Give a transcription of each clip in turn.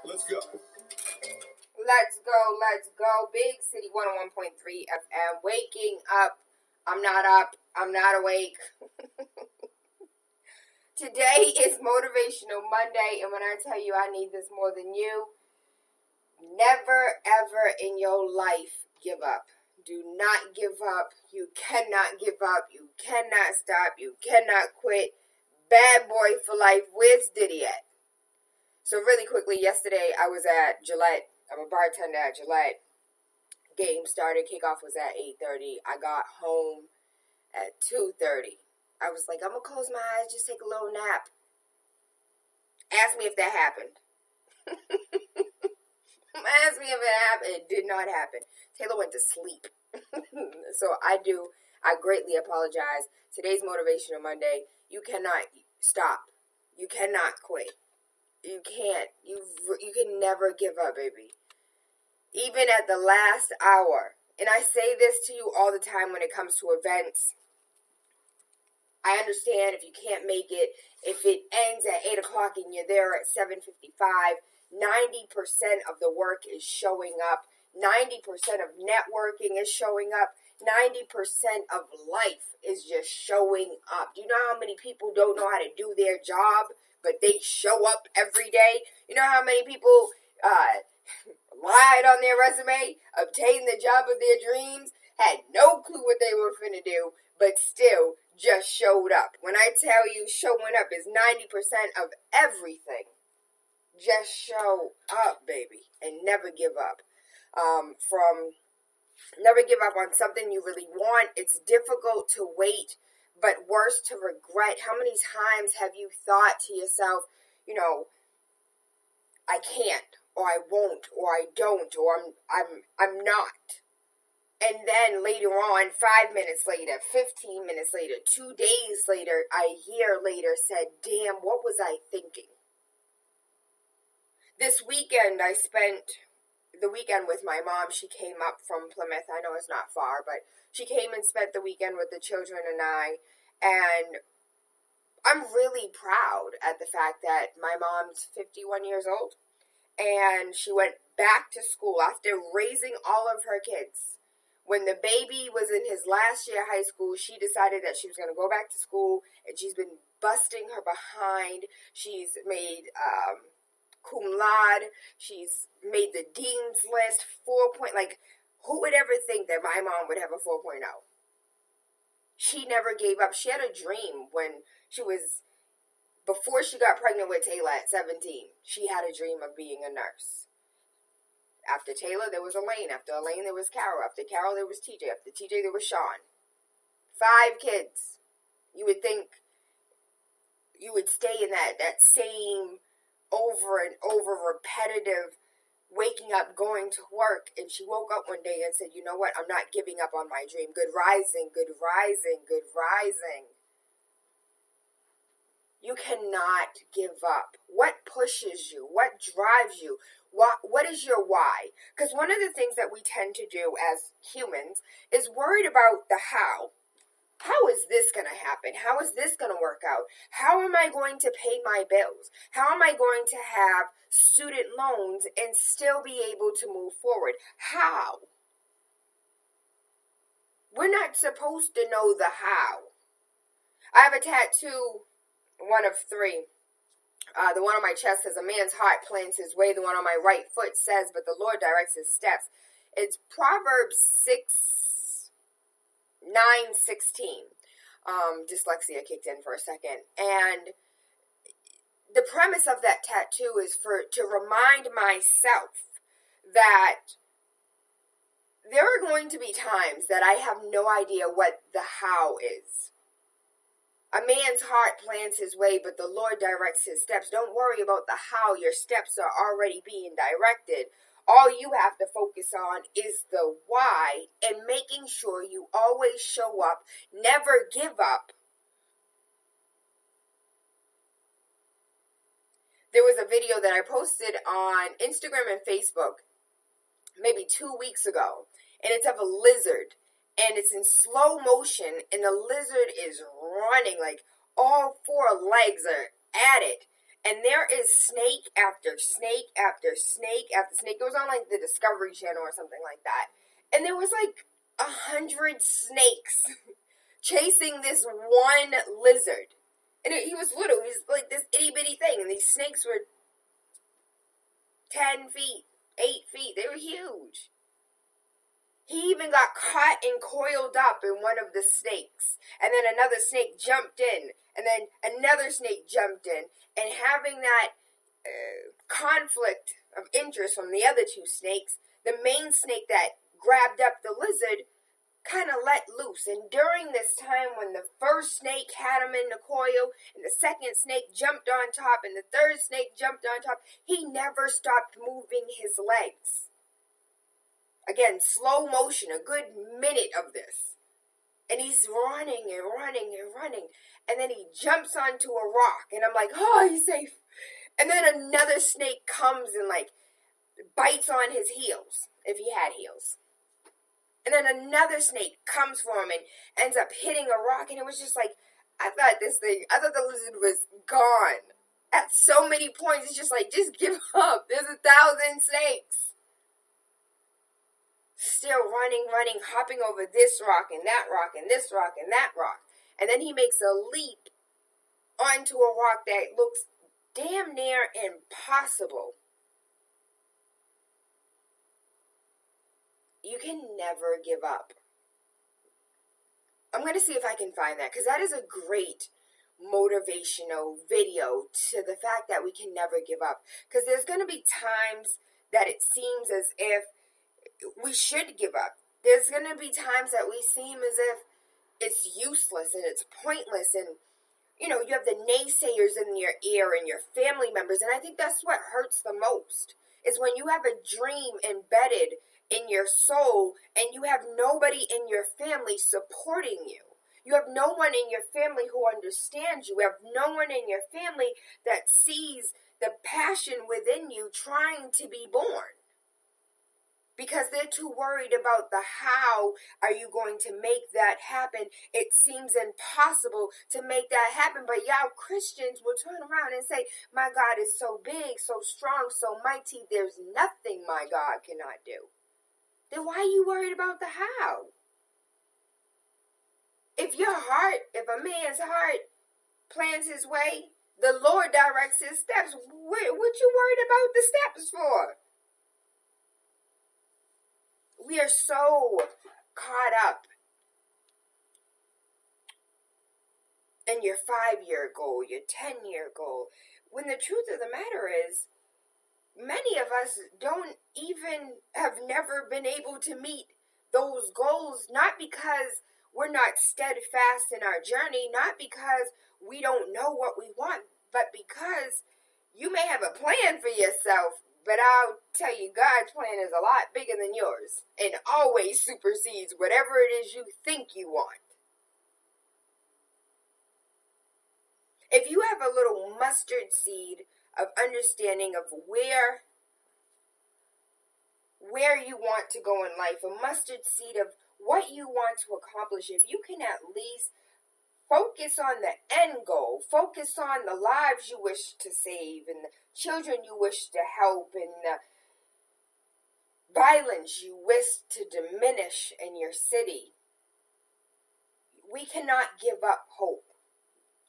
Let's go. Let's go. Big City 101.3 FM. Waking up. I'm not awake. Today is Motivational Monday, and when I tell you I need this more than you, never ever in your life give up. Do not give up. You cannot give up. You cannot stop. You cannot quit. Bad boy for life. Where's Diddy at? So really quickly, yesterday I was at Gillette. I'm a bartender at Gillette. Game started. Kickoff was at 8:30. I got home at 2:30. I was like, I'm going to close my eyes, just take a little nap. Ask me if that happened. Ask me if it happened. It did not happen. Tayla went to sleep. So I greatly apologize. Today's Motivational Monday. You cannot stop. You cannot quit. You can't. You can never give up, baby. Even at the last hour. And I say this to you all the time when it comes to events. I understand if you can't make it, if it ends at 8 o'clock and you're there at 7:55, 90% of the work is showing up. 90% of networking is showing up. 90% of life is just showing up. Do you know how many people don't know how to do their job, but they show up every day? You know how many people lied on their resume, obtained the job of their dreams, had no clue what they were finna do, but still just showed up. When I tell you showing up is 90% of everything, just show up, baby, and never give up. Never give up on something you really want. It's difficult to wait, but worse to regret. How many times have you thought to yourself, I can't, or I won't, or I don't, or I'm not. And then later on, 5 minutes later, 15 minutes later, 2 days later, a year later, said, damn, what was I thinking? This weekend, I spent the weekend with my mom. She came up from Plymouth. I know it's not far, but she came and spent the weekend with the children and I. And I'm really proud at the fact that my mom's 51 years old. And she went back to school after raising all of her kids. When the baby was in his last year of high school, she decided that she was going to go back to school, and she's been busting her behind. She's made cum laude. She's made the dean's list, 4 point. Like, who would ever think that my mom would have a 4.0? She never gave up. She had a dream before she got pregnant with Tayla at 17. She had a dream of being a nurse. After Tayla, there was Elaine. After Elaine, there was Carol. After Carol, there was TJ. After TJ, there was Sean. 5 kids. You would think you would stay in that same over and over repetitive waking up, going to work. And she woke up one day and said, you know what? I'm not giving up on my dream. Good rising, good rising, good rising. You cannot give up. What pushes you? What drives you? What is your why? Because one of the things that we tend to do as humans is worried about the how. How is this going to happen? How is this going to work out? How am I going to pay my bills? How am I going to have student loans and still be able to move forward? How? We're not supposed to know the how. I have a tattoo, one of 3. The one on my chest says, a man's heart plans his way. The one on my right foot says, but the Lord directs his steps. It's Proverbs 9:16. Dyslexia kicked in for a second. And the premise of that tattoo is to remind myself that there are going to be times that I have no idea what the how is. A man's heart plans his way, but the Lord directs his steps. Don't worry about the how. Your steps are already being directed. All you have to focus on is the why and making sure you always show up, never give up. There was a video that I posted on Instagram and Facebook maybe 2 weeks ago, and it's of a lizard. And it's in slow motion, and the lizard is running, like all 4 legs are at it. And there is snake after snake after snake after snake. It was on like the Discovery Channel or something like that. And there was like 100 snakes chasing this one lizard. And he was little. He was like this itty bitty thing. And these snakes were 10 feet, 8 feet. They were huge. He even got caught and coiled up in one of the snakes. And then another snake jumped in. And then another snake jumped in. And having that conflict of interest from the other two snakes, the main snake that grabbed up the lizard kind of let loose. And during this time when the first snake had him in the coil, and the second snake jumped on top, and the third snake jumped on top, he never stopped moving his legs. Again, slow motion, a good minute of this. And he's running and running and running. And then he jumps onto a rock. And I'm like, oh, he's safe. And then another snake comes and like bites on his heels, if he had heels. And then another snake comes for him and ends up hitting a rock. And it was just like, I thought the lizard was gone. At so many points, it's just like, just give up. There's 1,000 snakes. Still running, hopping over this rock and that rock and this rock and that rock. And then he makes a leap onto a rock that looks damn near impossible. You can never give up. I'm going to see if I can find that, because that is a great motivational video to the fact that we can never give up. Because there's going to be times that it seems as if we should give up. There's going to be times that we seem as if it's useless and it's pointless, and you know, you have the naysayers in your ear and your family members, and I think that's what hurts the most, is when you have a dream embedded in your soul and you have nobody in your family supporting you. You have no one in your family who understands you. You have no one in your family that sees the passion within you trying to be born. Because they're too worried about the how are you going to make that happen. It seems impossible to make that happen. But y'all Christians will turn around and say, my God is so big, so strong, so mighty. There's nothing my God cannot do. Then why are you worried about the how? If a man's heart plans his way, the Lord directs his steps. What you worried about the steps for? We are so caught up in your 5-year goal, your 10-year goal, when the truth of the matter is, many of us have never been able to meet those goals, not because we're not steadfast in our journey, not because we don't know what we want, but because you may have a plan for yourself, but I'll tell you, God's plan is a lot bigger than yours and always supersedes whatever it is you think you want. If you have a little mustard seed of understanding of where you want to go in life, a mustard seed of what you want to accomplish, if you can at least focus on the end goal, focus on the lives you wish to save and the children you wish to help and the violence you wish to diminish in your city, we cannot give up hope.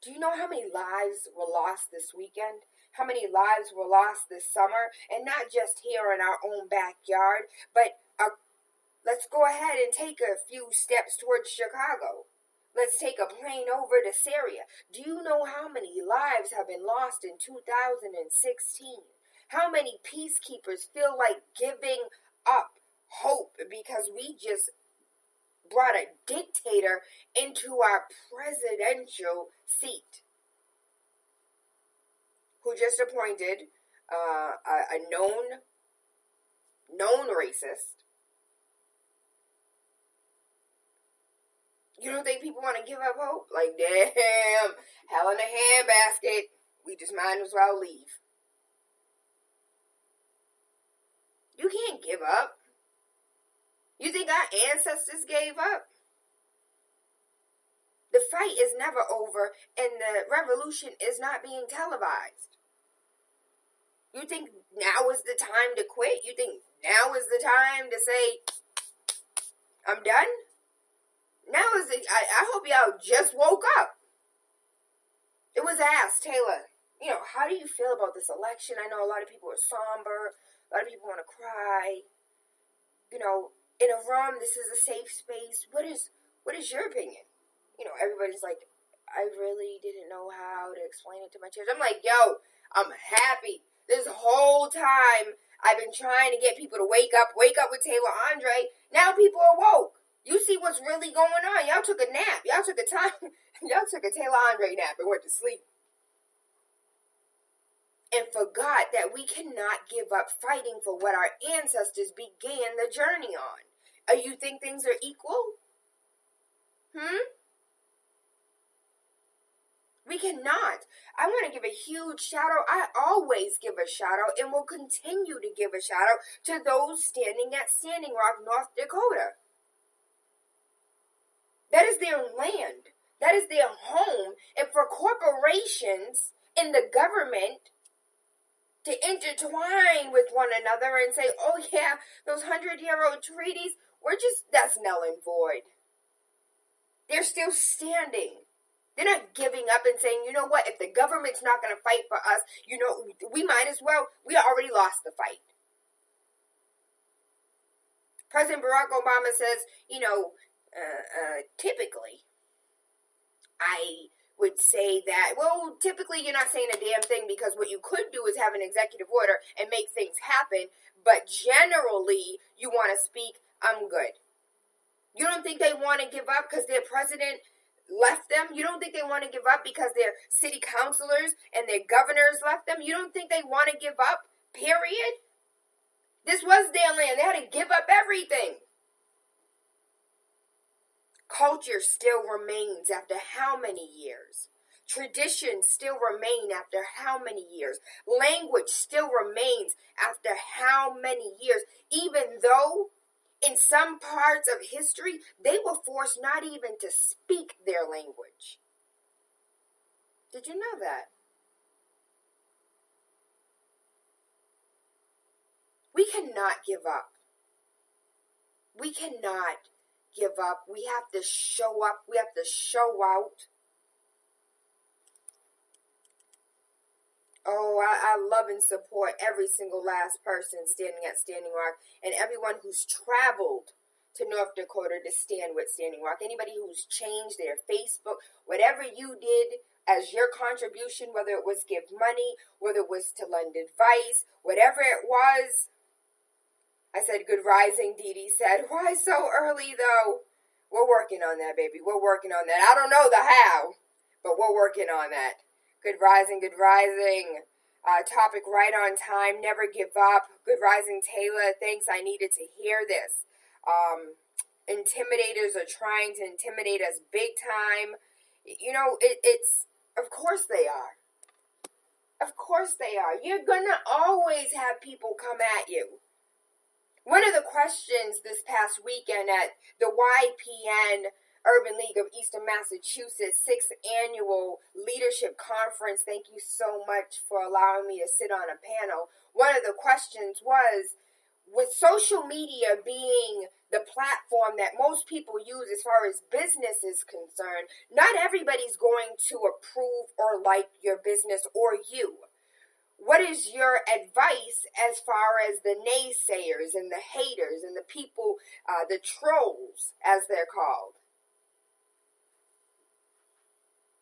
Do you know how many lives were lost this weekend? How many lives were lost this summer? And not just here in our own backyard, but let's go ahead and take a few steps towards Chicago. Let's take a plane over to Syria. Do you know how many lives have been lost in 2016? How many peacekeepers feel like giving up hope because we just brought a dictator into our presidential seat, who just appointed a known racist? You don't think people want to give up hope? Like, damn, hell in a handbasket. We just might as well leave. You can't give up. You think our ancestors gave up? The fight is never over, and the revolution is not being televised. You think now is the time to quit? You think now is the time to say, I'm done? Now is the, I hope y'all just woke up. It was asked, Tayla, how do you feel about this election? I know a lot of people are somber. A lot of people want to cry. In a room, this is a safe space. What is your opinion? Everybody's like, I really didn't know how to explain it to my kids. I'm like, yo, I'm happy. This whole time, I've been trying to get people to wake up with TaylaAndre. Now people are woke. You see what's really going on. Y'all took a nap. Y'all took a TaylaAndre nap and went to sleep. And forgot that we cannot give up fighting for what our ancestors began the journey on. You think things are equal? We cannot. I want to give a huge shout out. I always give a shout out and will continue to give a shout out to those standing at Standing Rock, North Dakota. That is their land. That is their home. And for corporations and the government to intertwine with one another and say, oh yeah, those 100-year-old treaties, that's null and void. They're still standing. They're not giving up and saying, you know what, if the government's not going to fight for us, we might as well. We already lost the fight. President Barack Obama says, typically, I would say that, well, typically you're not saying a damn thing because what you could do is have an executive order and make things happen, but generally you want to speak, I'm good. You don't think they want to give up because their president left them? You don't think they want to give up because their city councilors and their governors left them? You don't think they want to give up, period? This was their land. They had to give up everything. Culture still remains after how many years? Traditions still remain after how many years? Language still remains after how many years? Even though in some parts of history, they were forced not even to speak their language. Did you know that? We cannot give up. We cannot give up. We have to show up. We have to show out. Oh, I love and support every single last person standing at Standing Rock and everyone who's traveled to North Dakota to stand with Standing Rock. Anybody who's changed their Facebook, whatever you did as your contribution, whether it was give money, whether it was to lend advice, whatever it was. I said, good rising, Dee Dee said. Why so early, though? We're working on that, baby. We're working on that. I don't know the how, but we're working on that. Good rising, good rising. Topic right on time. Never give up. Good rising, Tayla. Thanks. I needed to hear this. Intimidators are trying to intimidate us big time. It's of course they are. Of course they are. You're gonna always have people come at you. One of the questions this past weekend at the YPN Urban League of Eastern Massachusetts 6th Annual Leadership Conference. Thank you so much for allowing me to sit on a panel. One of the questions was, with social media being the platform that most people use as far as business is concerned, not everybody's going to approve or like your business or you. What is your advice as far as the naysayers and the haters and the people, the trolls, as they're called?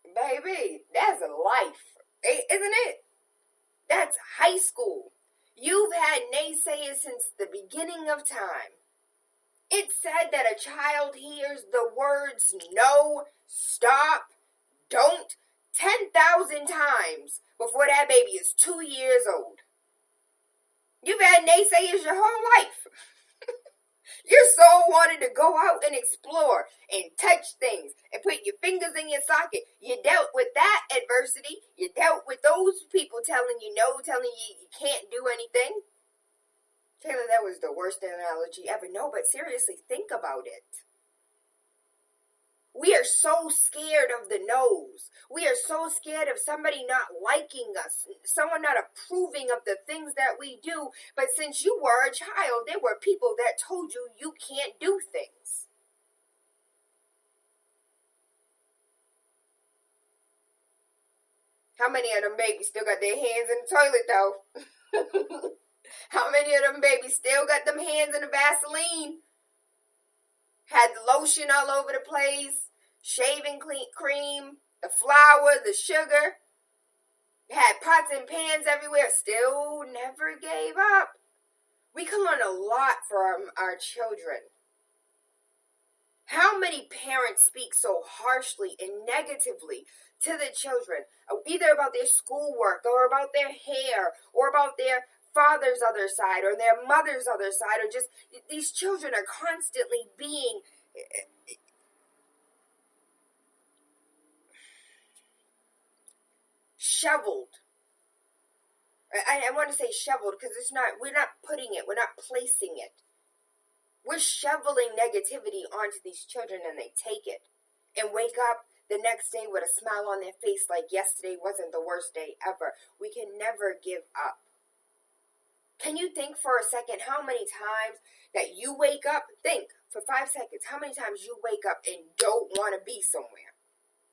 Baby, that's life, isn't it? That's high school. You've had naysayers since the beginning of time. It said that a child hears the words no, stop, don't 10,000 times before that baby is 2 years old. You've had naysayers your whole life. Your soul wanted to go out and explore and touch things and put your fingers in your socket. You dealt with that adversity. You dealt with those people telling you no, telling you you can't do anything. Tayla, that was the worst analogy ever. No, but seriously, think about it. We are so scared of the no's. We are so scared of somebody not liking us, someone not approving of the things that we do. But since you were a child, there were people that told you you can't do things. How many of them babies still got their hands in the toilet, though? How many of them babies still got them hands in the Vaseline? Had the lotion all over the place, shaving cream, the flour, the sugar. Had pots and pans everywhere, still never gave up. We can learn a lot from our children. How many parents speak so harshly and negatively to the children, either about their schoolwork or about their hair or about their father's other side or their mother's other side, or just these children are constantly being shoveled. I want to say shoveled because we're not putting it, we're not placing it. We're shoveling negativity onto these children, and they take it and wake up the next day with a smile on their face like yesterday wasn't the worst day ever. We can never give up. Can you think for a second how many times that you wake up? Think for 5 seconds how many times you wake up and don't want to be somewhere.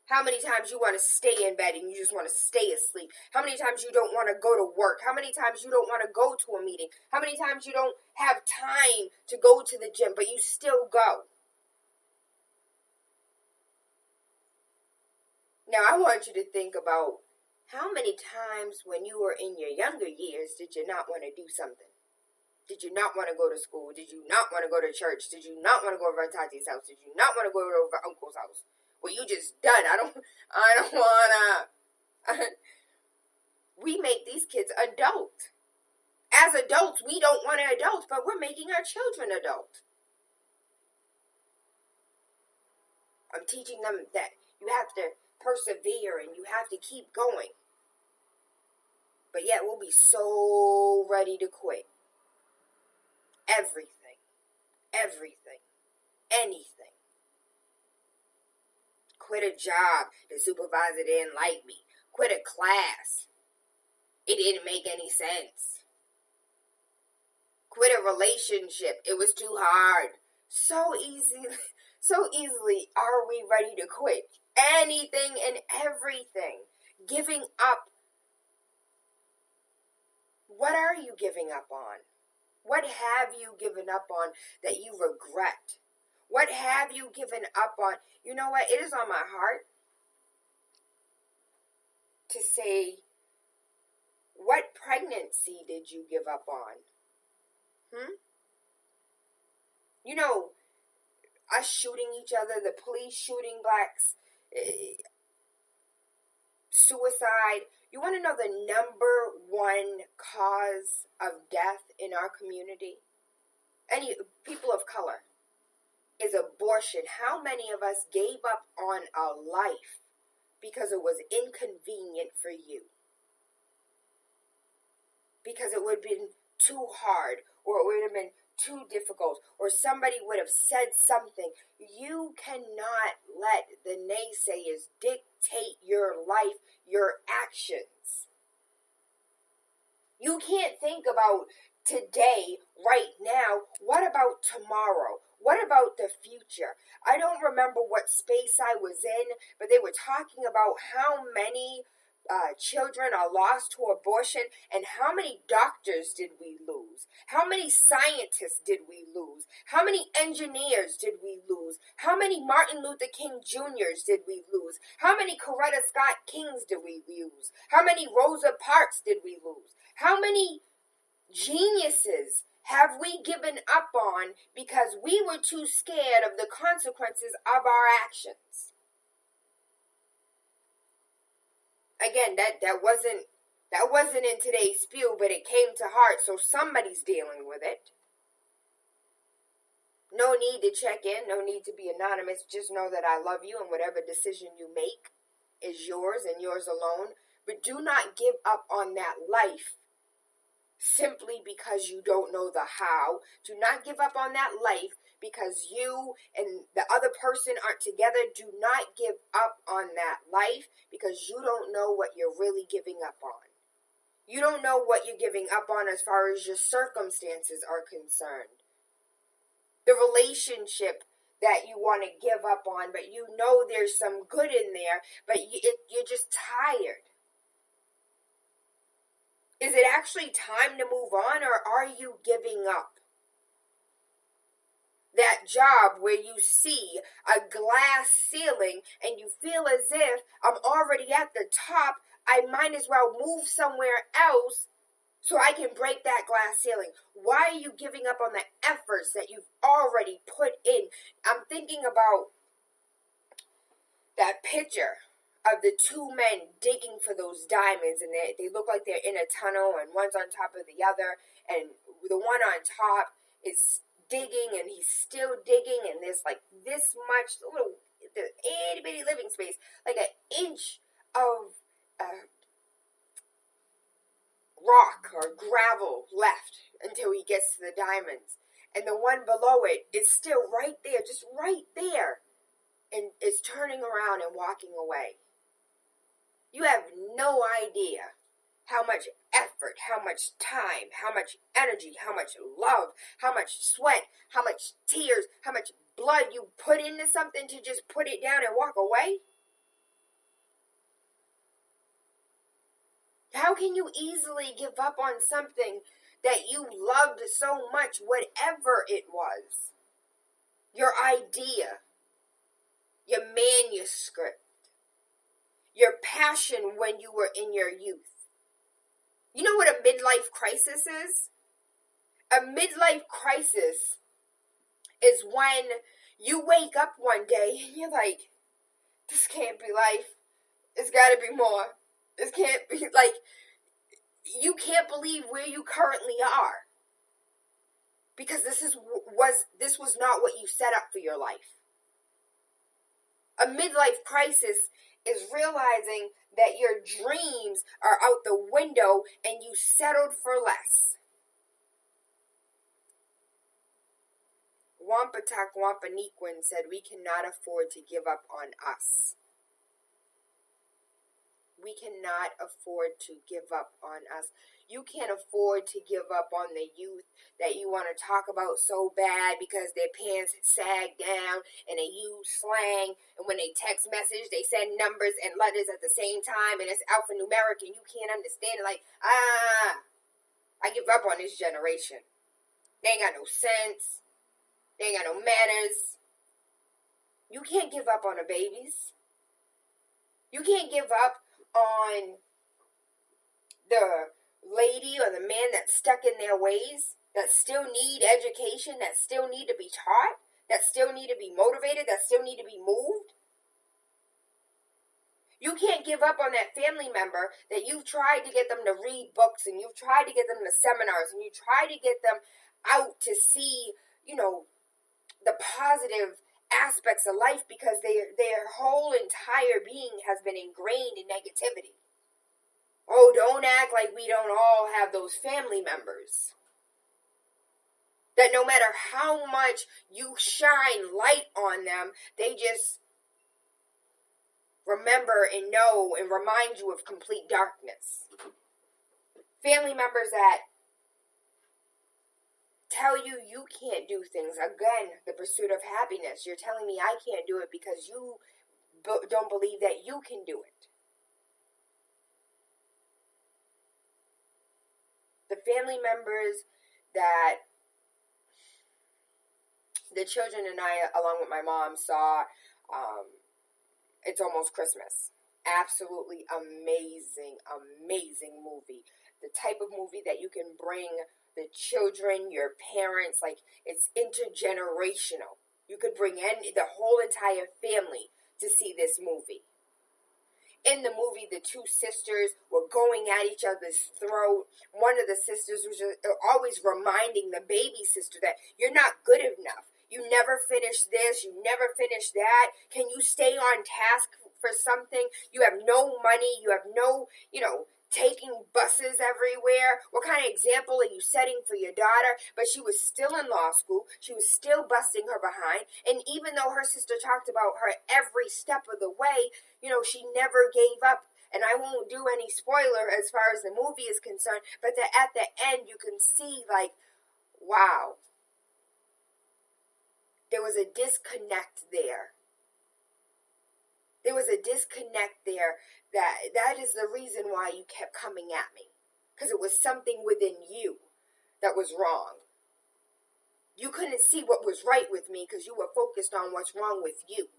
How many times you want to stay in bed and you just want to stay asleep? How many times you don't want to go to work? How many times you don't want to go to a meeting? How many times you don't have time to go to the gym, but you still go? Now, I want you to think about how many times when you were in your younger years did you not want to do something? Did you not want to go to school? Did you not want to go to church? Did you not want to go over to Tati's house? Did you not want to go over to Uncle's house? Well, you just done. I don't wanna. We make these kids adult. As adults, we don't want to adult, but we're making our children adult. I'm teaching them that you have to persevere and you have to keep going. But yet we'll be so ready to quit. Everything, anything. Quit a job, the supervisor didn't like me. Quit a class, it didn't make any sense. Quit a relationship, it was too hard. So easily are we ready to quit anything and everything. Giving up. What are you giving up on? What have you given up on that you regret? What have you given up on? You know what? It is on my heart to say, what pregnancy did you give up on? You know, us shooting each other, the police shooting blacks, suicide. You want to know the number one cause of death in our community? Any people of color is abortion. How many of us gave up on a life because it was inconvenient for you? Because it would have been too hard, or it would have been too difficult, or somebody would have said something. You cannot let the naysayers dictate your life, your actions. You can't think about today, right now. What about tomorrow? What about the future? I don't remember what space I was in, but they were talking about how many children are lost to abortion, and how many doctors did we lose? How many scientists did we lose? How many engineers did we lose? How many Martin Luther King Jr.'s did we lose? How many Coretta Scott Kings did we lose? How many Rosa Parks did we lose? How many geniuses have we given up on because we were too scared of the consequences of our actions? Again, that wasn't in today's spiel, but it came to heart, so somebody's dealing with it. No need to check in, no need to be anonymous. Just know that I love you, and whatever decision you make is yours and yours alone. But do not give up on that life simply because you don't know the how. Do not give up on that life because you and the other person aren't together. Do not give up on that life because you don't know what you're really giving up on. You don't know what you're giving up on as far as your circumstances are concerned. The relationship that you want to give up on, but you know there's some good in there, but you're just tired. Is it actually time to move on, or are you giving up? That job where you see a glass ceiling and you feel as if I'm already at the top, I might as well move somewhere else so I can break that glass ceiling. Why are you giving up on the efforts that you've already put in? I'm thinking about that picture of the two men digging for those diamonds, and they look like they're in a tunnel, and one's on top of the other, and the one on top is digging, and he's still digging, and there's like this much little itty bitty living space, like an inch of rock or gravel left until he gets to the diamonds, and the one below it is still right there, just right there, and is turning around and walking away. You have no idea how much effort, how much time, how much energy, how much love, how much sweat, how much tears, how much blood you put into something to just put it down and walk away. How can you easily give up on something that you loved so much, whatever it was? Your idea, your manuscript, your passion when you were in your youth. You know what a midlife crisis is? A midlife crisis is when you wake up one day and you're like, this can't be life. It's got to be more. This can't be, like, you can't believe where you currently are. Because this was not what you set up for your life. A midlife crisis is realizing that your dreams are out the window and you settled for less. Wampatak Wampaniquin said, we cannot afford to give up on us. We cannot afford to give up on us. You can't afford to give up on the youth that you want to talk about so bad because their pants sag down and they use slang, and when they text message they send numbers and letters at the same time and it's alphanumeric and you can't understand it. Like, I give up on this generation. They ain't got no sense. They ain't got no manners. You can't give up on the babies. You can't give up on the lady or the man that's stuck in their ways, that still need education, that still need to be taught, that still need to be motivated, that still need to be moved. You can't give up on that family member that you've tried to get them to read books and you've tried to get them to seminars and you try to get them out to see, the positive aspects of life because their whole entire being has been ingrained in negativity. Oh, don't act like we don't all have those family members. That no matter how much you shine light on them, they just remember and know and remind you of complete darkness. Family members that tell you you can't do things. Again, the pursuit of happiness. You're telling me I can't do it because you don't believe that you can do it. The family members that the children and I, along with my mom, saw It's Almost Christmas. Absolutely amazing, amazing movie. The type of movie that you can bring the children, your parents, like it's intergenerational. You could bring in the whole entire family to see this movie. In the movie, the two sisters were going at each other's throat. One of the sisters was just always reminding the baby sister that you're not good enough. You never finish this. You never finish that. Can you stay on task for something? You have no money. You have no, taking buses everywhere? What kind of example are you setting for your daughter? But she was still in law school. She was still busting her behind. And even though her sister talked about her every step of the way, she never gave up. And I won't do any spoiler as far as the movie is concerned, but at the end you can see, like, wow, there was a disconnect there. There was a disconnect there that is the reason why you kept coming at me. Because it was something within you that was wrong. You couldn't see what was right with me because you were focused on what's wrong with you.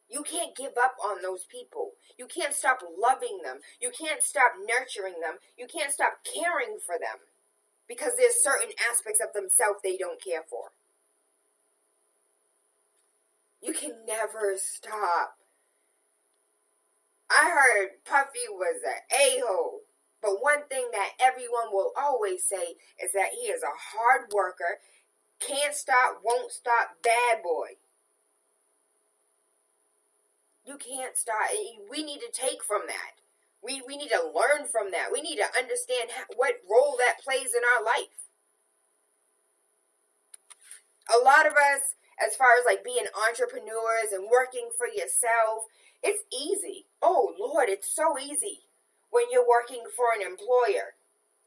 You can't give up on those people. You can't stop loving them. You can't stop nurturing them. You can't stop caring for them because there's certain aspects of themselves they don't care for. You can never stop. I heard Puffy was an a-hole, but one thing that everyone will always say is that he is a hard worker, can't stop, won't stop, bad boy. You can't stop. We need to take from that. We need to learn from that. We need to understand what role that plays in our life. A lot of us, as far as like being entrepreneurs and working for yourself, it's easy. Oh, Lord, it's so easy when you're working for an employer.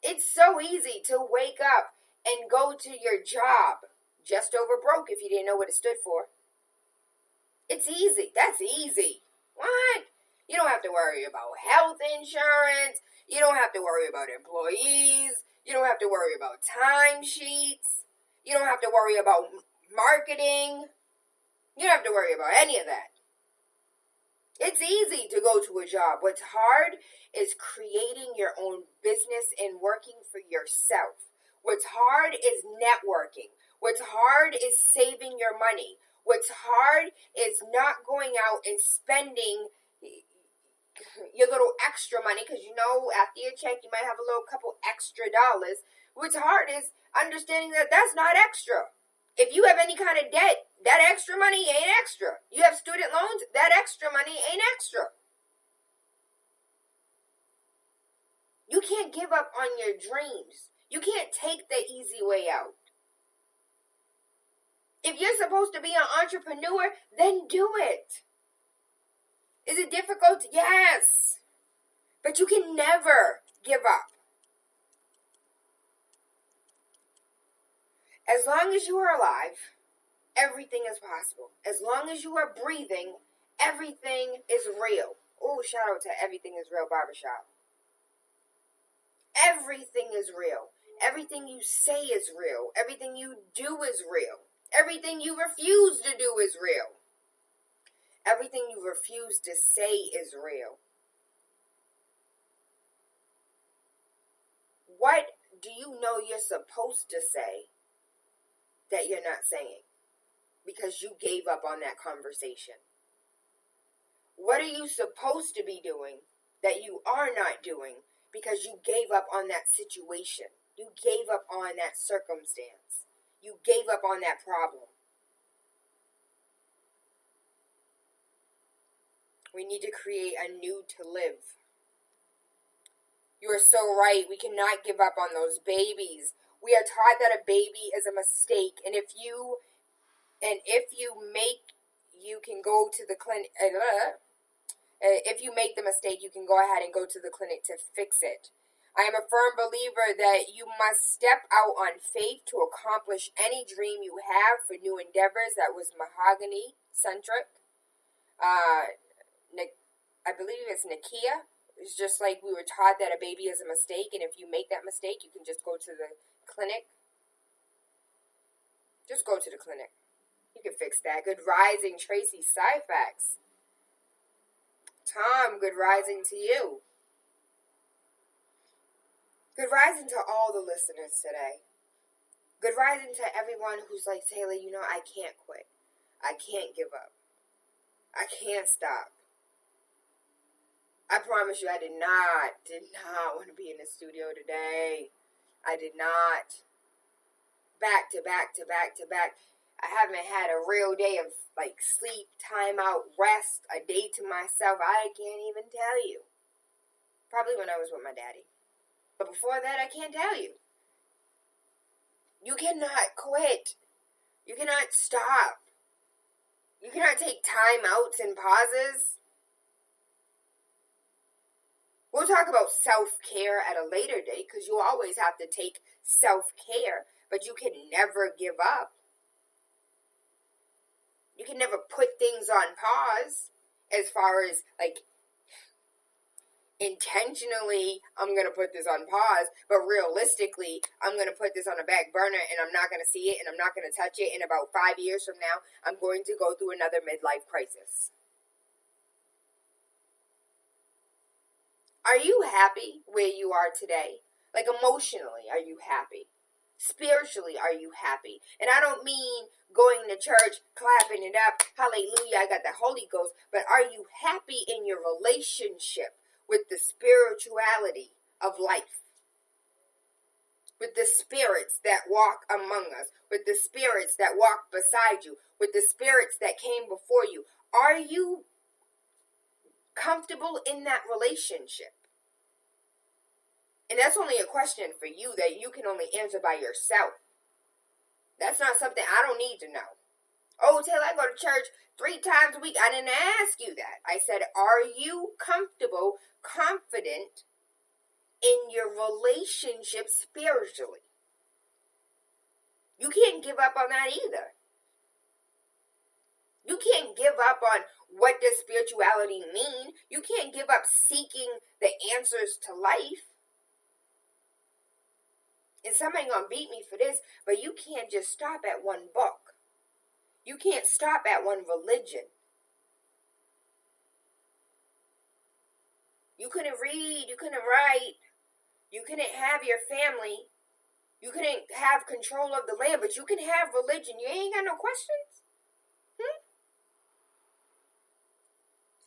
It's so easy to wake up and go to your job just over broke if you didn't know what it stood for. It's easy. That's easy. What? You don't have to worry about health insurance. You don't have to worry about employees. You don't have to worry about timesheets. You don't have to worry about marketing. You don't have to worry about any of that. It's easy to go to a job. What's hard is creating your own business and working for yourself. What's hard is networking. What's hard is saving your money. What's hard is not going out and spending your little extra money because after your check you might have a little couple extra dollars. What's hard is understanding that that's not extra. If you have any kind of debt, that extra money ain't extra. You have student loans, that extra money ain't extra. You can't give up on your dreams. You can't take the easy way out. If you're supposed to be an entrepreneur, then do it. Is it difficult? Yes. But you can never give up. As long as you are alive, everything is possible. As long as you are breathing, everything is real. Oh, shout out to Everything is Real Barbershop. Everything is real. Everything you say is real. Everything you do is real. Everything you refuse to do is real. Everything you refuse to say is real. What do you know you're supposed to say that you're not saying because you gave up on that conversation? What are you supposed to be doing that you are not doing because you gave up on that situation? You gave up on that circumstance. You gave up on that problem. We need to create a new to live. You are so right. We cannot give up on those babies. We are taught that a baby is a mistake, and if you can go to the clinic. If you make the mistake, you can go ahead and go to the clinic to fix it. I am a firm believer that you must step out on faith to accomplish any dream you have for new endeavors. That was mahogany-centric. I believe it's Nakia. It's just like we were taught that a baby is a mistake, and if you make that mistake, you can just go to the clinic. Just go to the clinic. You can fix that. Good rising, Tracy Syfax. Tom, good rising to you. Good rising to all the listeners today. Good rising to everyone who's like, Tayla, I can't quit. I can't give up. I can't stop. I promise you, I did not want to be in the studio today. I did not. Back to back to back to back. I haven't had a real day of sleep, time out, rest, a day to myself. I can't even tell you. Probably when I was with my daddy. But before that, I can't tell you. You cannot quit. You cannot stop. You cannot take time outs and pauses. We'll talk about self-care at a later date because you always have to take self-care, but you can never give up. You can never put things on pause as far as like intentionally, I'm going to put this on pause, but realistically, I'm going to put this on a back burner and I'm not going to see it and I'm not going to touch it. And about 5 years from now, I'm going to go through another midlife crisis. Are you happy where you are today? Like emotionally, are you happy? Spiritually, are you happy? And I don't mean going to church, clapping it up, hallelujah, I got the Holy Ghost, but are you happy in your relationship with the spirituality of life? With the spirits that walk among us, with the spirits that walk beside you, with the spirits that came before you. Are you comfortable in that relationship? And that's only a question for you that you can only answer by yourself. That's not something I don't need to know. Oh, Tayla, I go to church 3 times a week. I didn't ask you that. I said, are you comfortable, confident in your relationship spiritually? You can't give up on that either. You can't give up on what does spirituality mean. You can't give up seeking the answers to life. And somebody gonna beat me for this, but you can't just stop at one book. You can't stop at one religion. You couldn't read, you couldn't write, you couldn't have your family, you couldn't have control of the land, but you can have religion. You ain't got no questions?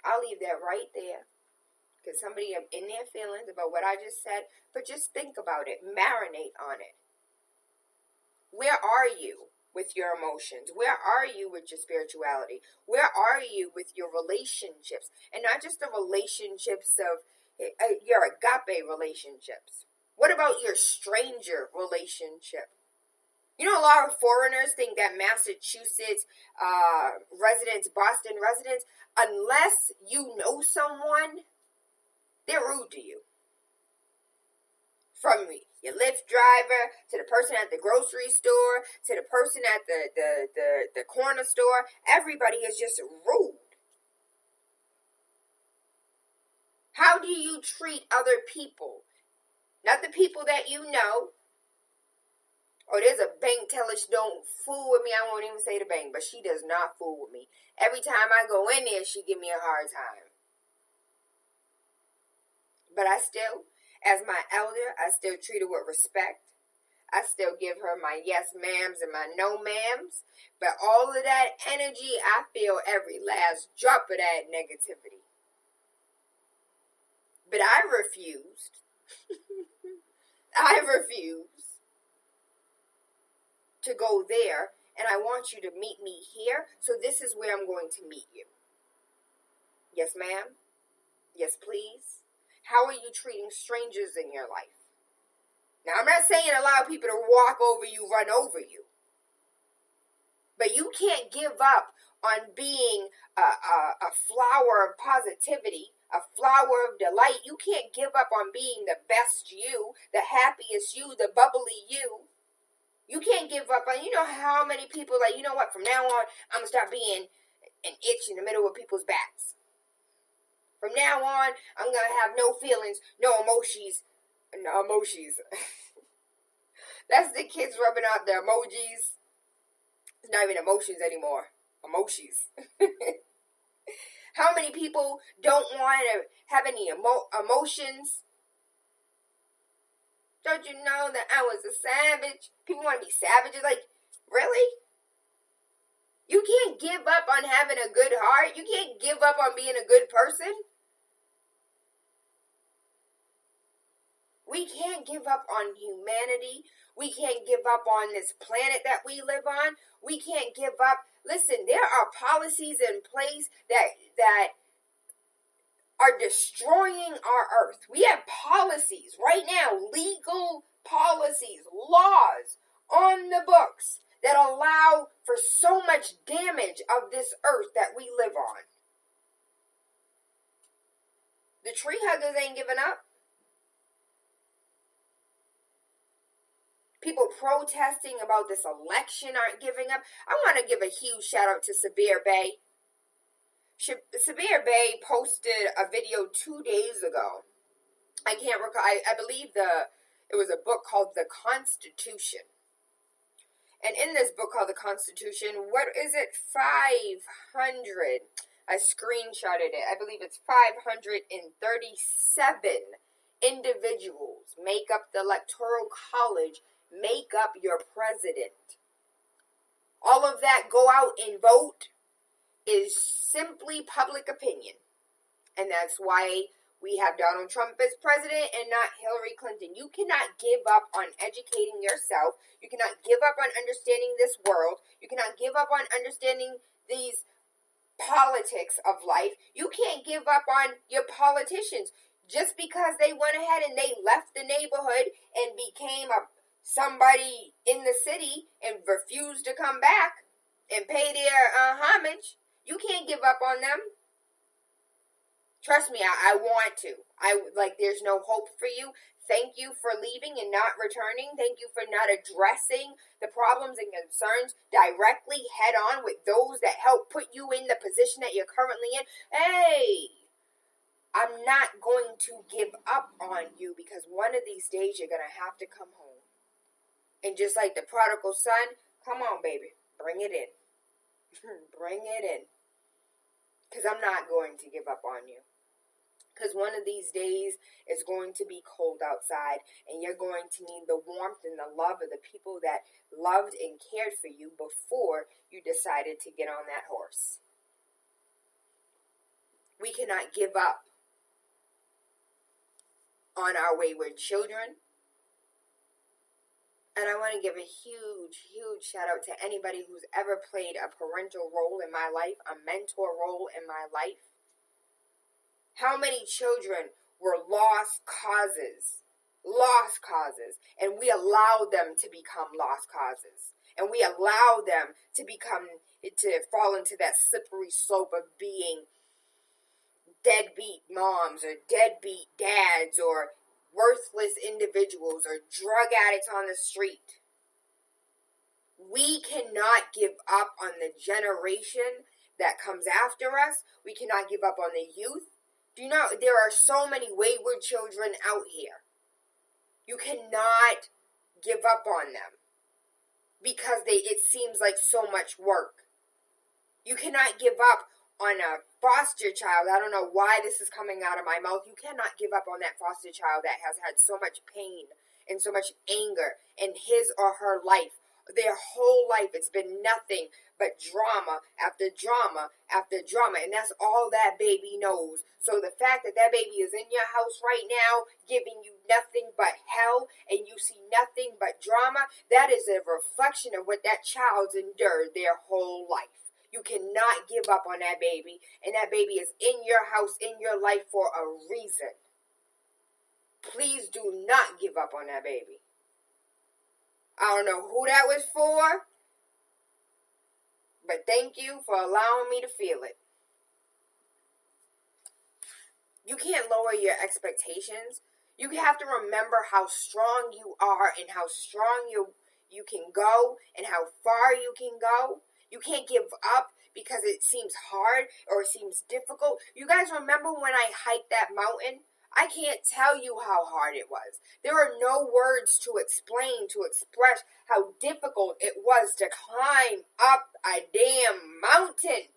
I'll leave that right there. Because somebody in their feelings about what I just said, but just think about it. Marinate on it. Where are you with your emotions? Where are you with your spirituality? Where are you with your relationships? And not just the relationships of your agape relationships. What about your stranger relationship? You know, a lot of foreigners think that Massachusetts residents, Boston residents, unless you know someone, they're rude to you. From your Lyft driver, to the person at the grocery store, to the person at the corner store, everybody is just rude. How do you treat other people? Not the people that you know. Oh, there's a bank teller, she don't fool with me. I won't even say the bank, but she does not fool with me. Every time I go in there, she give me a hard time. But I still, as my elder, I still treat her with respect. I still give her my yes ma'ams and my no ma'ams. But all of that energy, I feel every last drop of that negativity. But I refused. I refuse to go there. And I want you to meet me here. So this is where I'm going to meet you. Yes, ma'am. Yes, please. How are you treating strangers in your life? Now, I'm not saying allow people to walk over you, run over you. But you can't give up on being a flower of positivity, a flower of delight. You can't give up on being the best you, the happiest you, the bubbly you. You can't give up on, you know how many people, like, you know what, from now on, I'm going to start being an itch in the middle of people's backs. From now on, I'm going to have no feelings, no emojis. No emojis. That's the kids rubbing out the emojis. It's not even emotions anymore. Emojis. How many people don't want to have any emotions? Don't you know that I was a savage? People want to be savages. Like, really? You can't give up on having a good heart. You can't give up on being a good person. We can't give up on humanity. We can't give up on this planet that we live on. We can't give up. Listen, there are policies in place that are destroying our earth. We have policies right now, legal policies, laws on the books that allow for so much damage of this earth that we live on. The tree huggers ain't giving up. People protesting about this election aren't giving up. I want to give a huge shout out to Sabir Bey. Sabir Bey posted a video 2 days ago. I can't recall. I believe it was a book called The Constitution. And in this book called The Constitution, what is it? 500. I screenshotted it. I believe it's 537 individuals make up the Electoral College, make up your president. All of that go out and vote is simply public opinion. And that's why we have Donald Trump as president and not Hillary Clinton. You cannot give up on educating yourself. You cannot give up on understanding this world. You cannot give up on understanding these politics of life. You can't give up on your politicians just because they went ahead and they left the neighborhood and became somebody in the city and refused to come back and pay their homage. You can't give up on them. Trust me, I want to. There's no hope for you. Thank you for leaving and not returning. Thank you for not addressing the problems and concerns directly head on with those that help put you in the position that you're currently in. Hey, I'm not going to give up on you because one of these days you're going to have to come home. And just like the prodigal son, come on, baby, bring it in. Bring it in. Because I'm not going to give up on you. Because one of these days is going to be cold outside, and you're going to need the warmth and the love of the people that loved and cared for you before you decided to get on that horse. We cannot give up on our wayward children. And I want to give a huge, huge shout out to anybody who's ever played a parental role in my life, a mentor role in my life. How many children were lost causes, and we allowed them to become lost causes. And we allowed them to fall into that slippery slope of being deadbeat moms or deadbeat dads or worthless individuals or drug addicts on the street. We cannot give up on the generation that comes after us. We cannot give up on the youth. Do you know there are so many wayward children out here? You cannot give up on them because it seems like so much work. You cannot give up on a foster child. I don't know why this is coming out of my mouth. You cannot give up on that foster child that has had so much pain and so much anger in his or her life. Their whole life, it's been nothing but drama after drama after drama. And that's all that baby knows. So the fact that that baby is in your house right now, giving you nothing but hell, and you see nothing but drama, that is a reflection of what that child's endured their whole life. You cannot give up on that baby. And that baby is in your house, in your life for a reason. Please do not give up on that baby. I don't know who that was for, but thank you for allowing me to feel it. You can't lower your expectations. You have to remember how strong you are and how strong you can go and how far you can go. You can't give up because it seems hard or it seems difficult. You guys remember when I hiked that mountain? I can't tell you how hard it was. There are no words to explain, to express how difficult it was to climb up a damn mountain.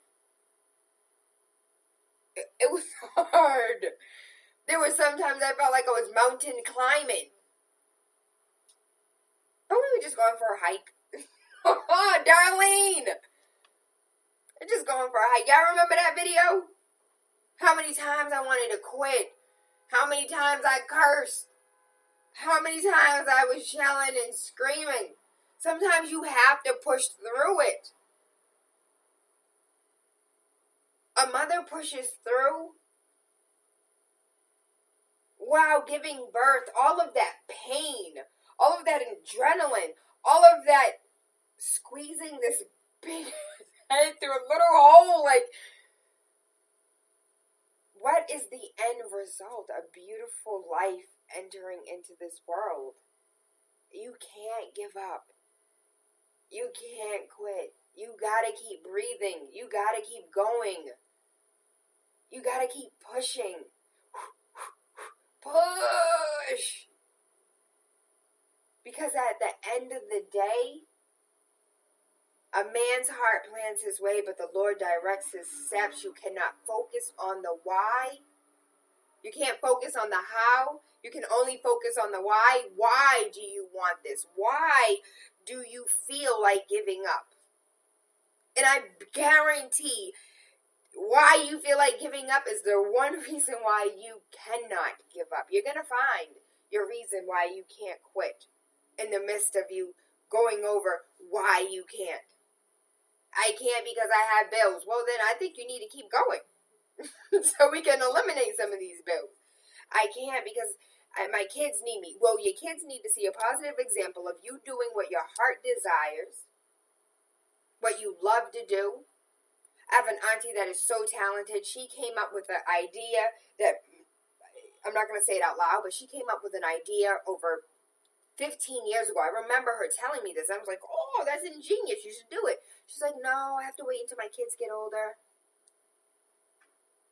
It was hard. There were sometimes I felt like I was mountain climbing. Oh, we were just going for a hike. Oh, Darlene! We're just going for a hike. Y'all remember that video? How many times I wanted to quit. How many times I cursed. How many times I was yelling and screaming. Sometimes you have to push through it. A mother pushes through while giving birth, all of that pain, all of that adrenaline, all of that squeezing this big head through a little hole, like, what is the end result? A beautiful life entering into this world. You can't give up. You can't quit. You gotta keep breathing. You gotta keep going. You gotta keep pushing. Push! Because at the end of the day, a man's heart plans his way, but the Lord directs his steps. You cannot focus on the why. You can't focus on the how. You can only focus on the why. Why do you want this? Why do you feel like giving up? And I guarantee why you feel like giving up is the one reason why you cannot give up. You're going to find your reason why you can't quit in the midst of you going over why you can't. I can't because I have bills. Well, then I think you need to keep going so we can eliminate some of these bills. I can't because my kids need me. Well, your kids need to see a positive example of you doing what your heart desires, what you love to do. I have an auntie that is so talented. She came up with an idea that, I'm not going to say it out loud, but she came up with an idea over 15 years ago. I remember her telling me this. I was like, oh, that's ingenious. You should do it. She's like, no, I have to wait until my kids get older.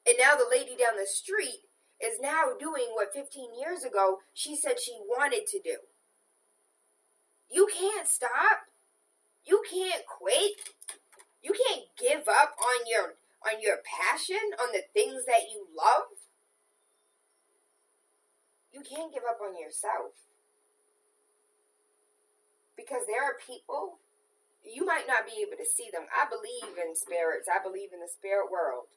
And now the lady down the street is now doing what 15 years ago she said she wanted to do. You can't stop. You can't quit. You can't give up on your passion, on the things that you love. You can't give up on yourself. Because there are people, you might not be able to see them. I believe in spirits. I believe in the spirit world.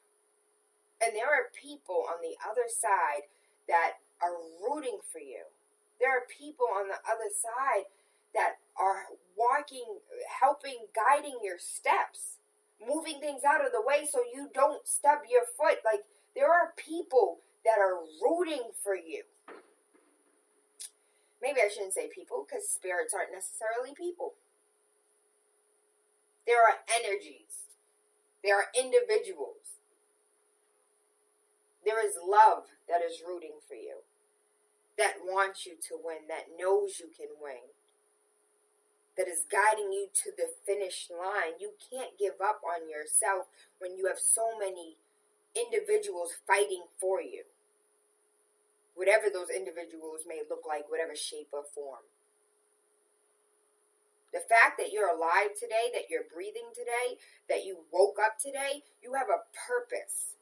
And there are people on the other side that are rooting for you. There are people on the other side that are walking, helping, guiding your steps, moving things out of the way so you don't stub your foot. Like, there are people that are rooting for you. Maybe I shouldn't say people, because spirits aren't necessarily people. There are energies. There are individuals. There is love that is rooting for you, that wants you to win, that knows you can win, that is guiding you to the finish line. You can't give up on yourself when you have so many individuals fighting for you. Whatever those individuals may look like, whatever shape or form. The fact that you're alive today, that you're breathing today, that you woke up today, you have a purpose.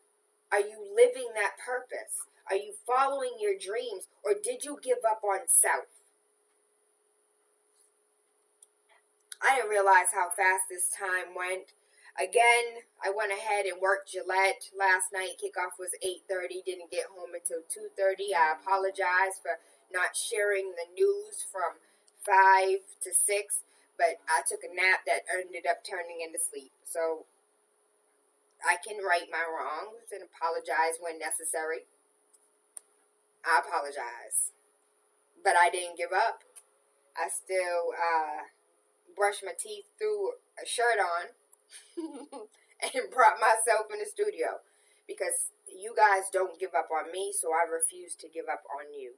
Are you living that purpose? Are you following your dreams, or did you give up on self? I didn't realize how fast this time went. Again, I went ahead and worked Gillette last night. Kickoff was 8:30. Didn't get home until 2:30. I apologize for not sharing the news from 5 to 6, but I took a nap that ended up turning into sleep. So I can right my wrongs and apologize when necessary. I apologize. But I didn't give up. I still brushed my teeth, threw a shirt on, and brought myself in the studio. Because you guys don't give up on me, so I refuse to give up on you.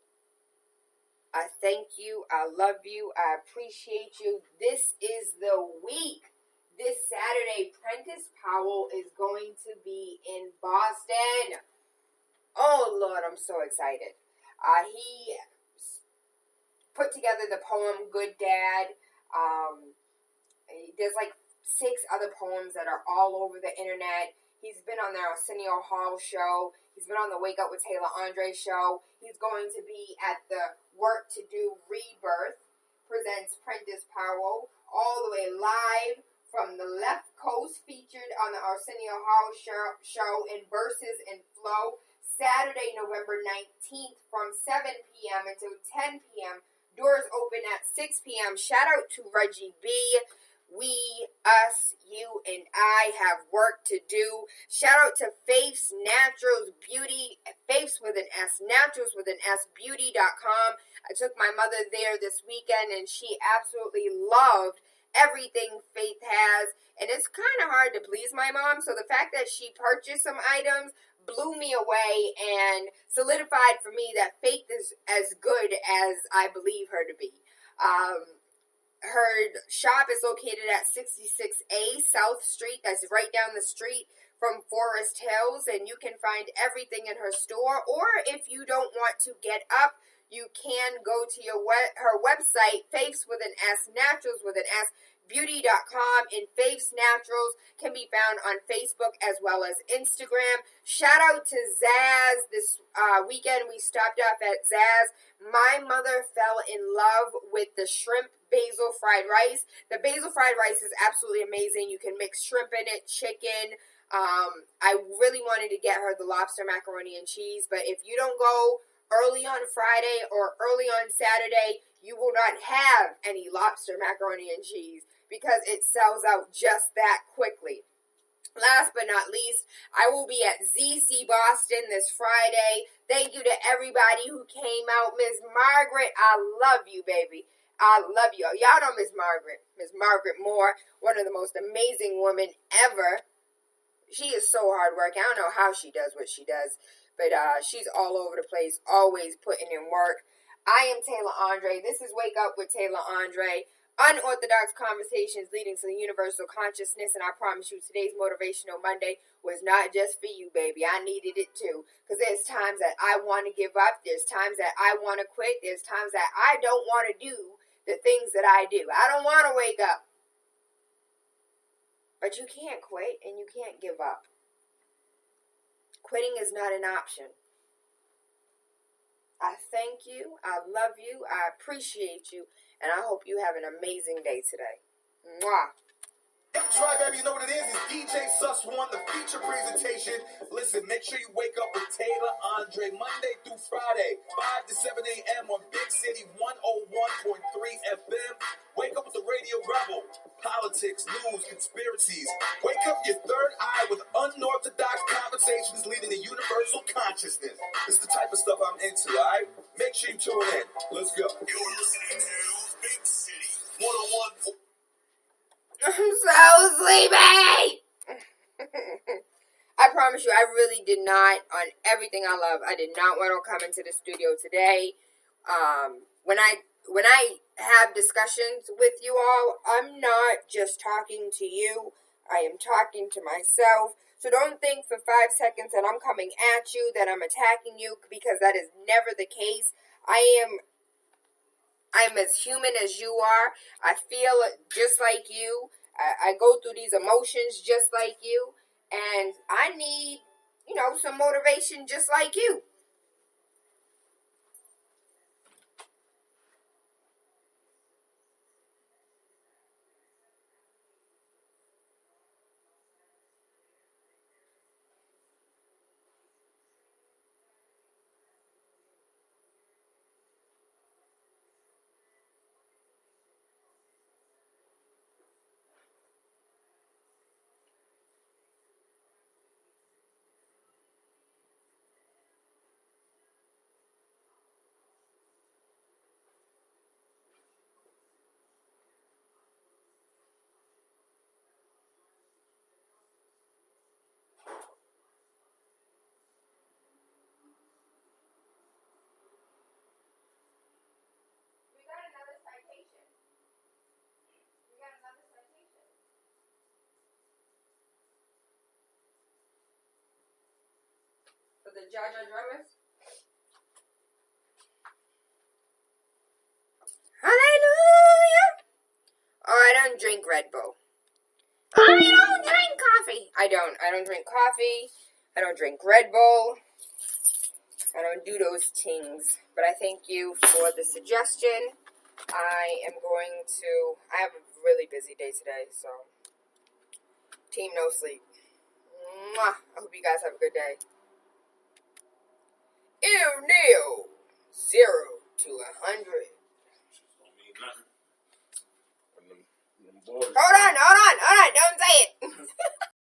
I thank you. I love you. I appreciate you. This is the week. This Saturday, Prentice Powell is going to be in Boston. Oh, Lord, I'm so excited. He put together the poem Good Dad. There's like 6 other poems that are all over the internet. He's been on the Arsenio Hall show. He's been on the Wake Up with TaylaAndre show. He's going to be at the Work to Do Rebirth presents Prentice Powell, all the way live from the left coast, featured on the Arsenio Hall show in Verses and Flow, Saturday, November 19th from 7 p.m. until 10 p.m. Doors open at 6 p.m. Shout out to Reggie B. We, us, you, and I have work to do. Shout out to Faith's Naturals Beauty, Faith's with an S, Naturals with an S, beauty.com. I took my mother there this weekend, and she absolutely loved everything Faith has. And it's kind of hard to please my mom, so the fact that she purchased some items blew me away and solidified for me that Faith is as good as I believe her to be. Her shop is located at 66A South Street. That's right down the street from Forest Hills, and you can find everything in her store. Or if you don't want to get up, you can go to her website, Faith's with an S, Naturals with an S, beauty.com, and Faith's Naturals can be found on Facebook as well as Instagram. Shout out to Zaz. This weekend we stopped off at Zaz. My mother fell in love with the shrimp basil fried rice. The basil fried rice is absolutely amazing. You can mix shrimp in it, chicken. I really wanted to get her the lobster macaroni and cheese, but if you don't go early on Friday or early on Saturday, you will not have any lobster macaroni and cheese because it sells out just that quickly. Last but not least, I will be at ZC Boston this Friday. Thank you to everybody who came out. Miss Margaret, I love you, baby. I love you. Y'all know Miss Margaret Moore, one of the most amazing women ever. She is so hardworking. I don't know how she does what she does, but she's all over the place, always putting in work. I am TaylaAndre. This is Wake Up with TaylaAndre. Unorthodox conversations leading to the universal consciousness, and I promise you today's Motivational Monday was not just for you, baby. I needed it too, because there's times that I want to give up, there's times that I want to quit, there's times that I don't want to do the things that I do. I don't want to wake up, but you can't quit and you can't give up. Quitting is not an option. I thank you, I love you, I appreciate you, and I hope you have an amazing day today. Mwah. Try, baby, you know what it is? It's DJ Sus1, the feature presentation. Listen, make sure you wake up with TaylaAndre Monday through Friday, 5 to 7 a.m. on Big City 101.3 FM. Wake up with the Radio Rebel. Politics, news, conspiracies. Wake up your third eye with unorthodox conversations leading to universal consciousness. This is the type of stuff I'm into, all right? Make sure you tune in. Let's go. You're listening to Big City 101. I'm so sleepy. I promise you, I really did not, on everything I love, I did not want to come into the studio today. When I have discussions with you all, I'm not just talking to you. I am talking to myself. So don't think for 5 seconds that I'm coming at you, that I'm attacking you, because that is never the case. I'm as human as you are. I feel just like you. I go through these emotions just like you. And I need, some motivation just like you. For the Jaja drummers. Hallelujah. Oh, I don't drink Red Bull. I don't drink coffee. I don't drink coffee. I don't drink Red Bull. I don't do those things. But I thank you for the suggestion. I have a really busy day today, so team no sleep. Mwah. I hope you guys have a good day. Ew, Neil.